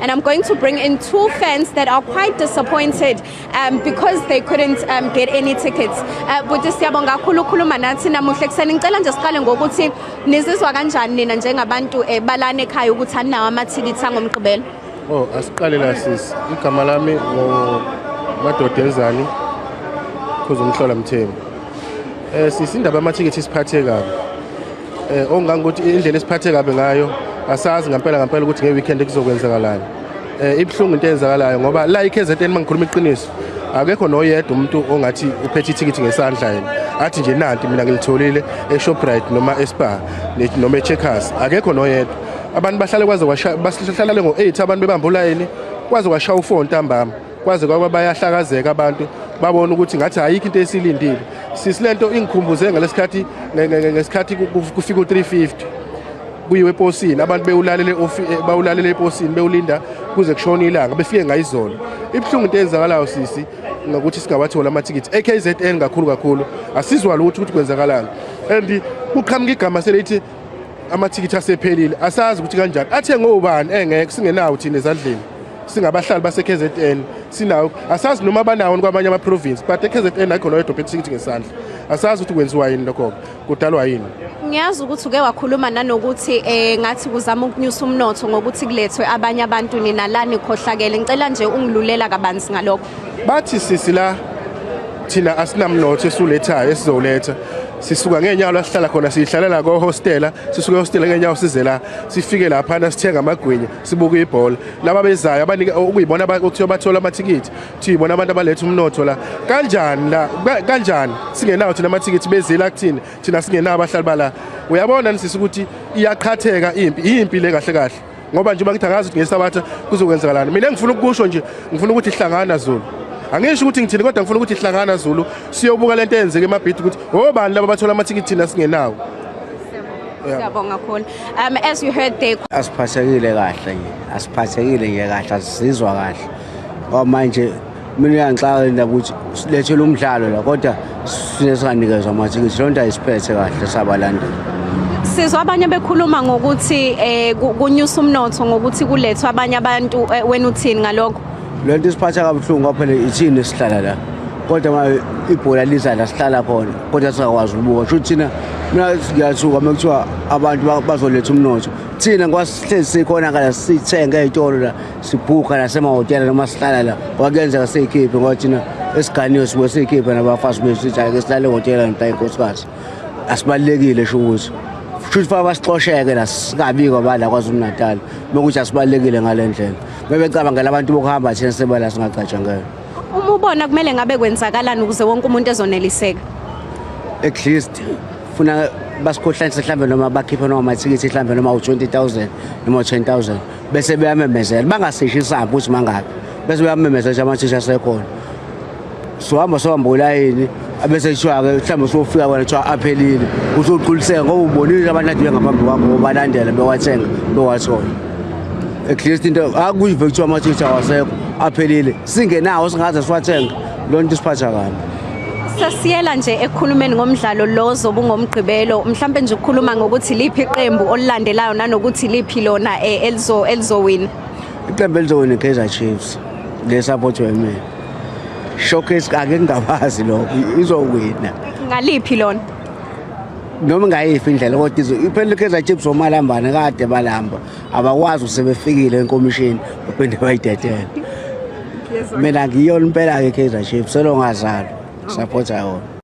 And I'm going to bring in two fans that are quite disappointed because they couldn't get any tickets. Buti siyabonga kakhulu ukukhuluma nathi namuhla ekseni. Ngicela nje siqale ngokuthi nizizwa kanjani nina njengabantu balana ekhaya ukuthi anawo amathikithi angomgqibelo. Oh, asiqale la sisi. Igama lami Madodenzani Khuzumhlola Mthembu. Sisi indaba amathikithi siphathe kabi. Ongangokuthi indlela esiphathe kabi ngayo asazi ngempela ukuthi ngeweekend kuzokwenzakalani. Ibhlungu into eyenzakalayo ngoba la iKZN mangikhuluma iqiniso akekho noyedwa umuntu ongathi uphethe ithikithi ngesandla yena athi nje nanti mina ngilitholile eShoprite noma eSpar noma eCheckers akekho noyedwa. Abantu bahlale kwaze bahlala ngo8 abantu bebamba ulayini kwaze kwashaya u4 ntambama kwaze kwaba bayahlakazeka abantu babona ukuthi ngathi ayikho into esilindile. Sisilento ingikhumbuze ngesikhathi kufika u350 kuyiwe eposini abantu bawulalele eposini bewulinda kuze kushona ilanga befike ngayizolo. Ibhlungu into eyenzakalayo sisi ngokuthi singabathola amathikithi eKZN kakhulu asizwa ukuthi kwenzakalani and kuqhamuka igama selithi amathikithi asephelile asazi ukuthi kanjani athenge ubani engeke singenawo thina ezandleni singabahlali baseKZN sinawo asazi noma banawo kwamanye ama province but eKZN akho noyedwa ophethe ithikithi ngesandla asazi ukuthi kwenziwa yini lokho kudalwa yini. Ngiyazi ukuthi uke wakhuluma nanokuthi ngathi kuzama ukunyusa umnotho ngokuthi kulethwe abanye abantu nina lani khohlakele. Ngicela nje ungilulela kabanzi ngalokho. Bathi sisi la thina asinamnotho esulethayo esizoletha sisuka ngenyawo la sihlala khona sihlalela ko hostela sisuka hostela ngenyawo size la sifike lapha sithenga amagwinya sibuka ibhola laba bezayo abanika ukuyibona ukuthi bathola amathikithi thiyibona abantu abaletha umnotho la kanjani singenawo thina amathikithi bezela kuthina thina singenawo abahlali bala. Uyabona nisisi ukuthi iyaqhatheka impi le kahle ngoba nje bakithi angazi ukuthi ngesabatha kuzokwenzakalana. Mina ngifuna ukusho nje ngifuna ukuthi ihlangana Zulu angisho ukuthi ngithini kodwa ngifuna ukuthi ihlangana Zulu siyobuka lento eyenzeke emabhidi ukuthi obani laba bathola amathikithi thina singenawo. Siyabonga kakhulu. As you heard they asiphathekile kahle asizizwa kahle ngoba manje mina ngiyangixaka indaba ukuthi silethele umdlalo la kodwa singanikeza amathikithi lonto ayisiphethe kahle sabalandeli. Sizwa abanye bekhuluma ngokuthi kunyusa umnotho ngokuthi kulethwa abanye abantu wena uthini ngalokho. Lento isiphatha kabuhlungu ngoba phela ithini sihlala la kodwa ma ibhola liza la sihlala khona kodwa singakwazi ukubuka sho thina mina ngiyathuka makuthiwa abantu bazoletha umnotho thina kwasihlezi sikhona kala sithenga ezitolo la sibhuka la semahotela noma sihlala la wakenzeka seyikhiphe ngoba thina esiganiwe sibe seyikhiphe nabafazi bethu sithi ake sihlale ehotela nta inkosikazi asibalekile sho ukuthi futhi fa basixosheke la singabikwa bala kwaZulu-Natal ukuthi asibalekile ngalendlela bebecabangela abantu bokuhamba thina sebala singacatsha ngayo. Uma ubona kumele ngabe kwenzakalani ukuze wonke umuntu ezoneliseka? At least funa basikhohlanise mhlambe noma bakhiphe noma amathikithi mhlambe noma u20,000 noma u10,000 bese beyamemezela bangaseshi isambu ukuthi mangabe bese beyamemezela amathikithi asekhona sohamba ulayini abese kuthiwa ke mhlambe sofika wena kuthiwa aphelile uzoquliseka ngoba ubonile abantu ade ngaphambi kwakho balandela bewathenga bewathola. At least into akuyive kuthiwa amathikithi awasekho aphelile singenawo singaze siwathenga lonto isiphatha kabi. Sasiyela nje ekhulumeni ngomdlalo lo zobungomgqibelo mhlambe nje ukukhuluma ngokuthi liphi iqembu olilandelayo nanokuthi liphi lona elizowina. Iqembu elizowina iKaizer Chiefs lesupport wami. Showcase ake ngingabazi lokho izowina. Ngaliphi lona? Noma ngayifi indlela kodwa iphela iKaizer Chiefs omalambane kade balamba abakwazi usebefikile enkomishini uphinde bayidedele. Mina ngiyona impela ke iKaizer Chiefs selongazalo supporter yona.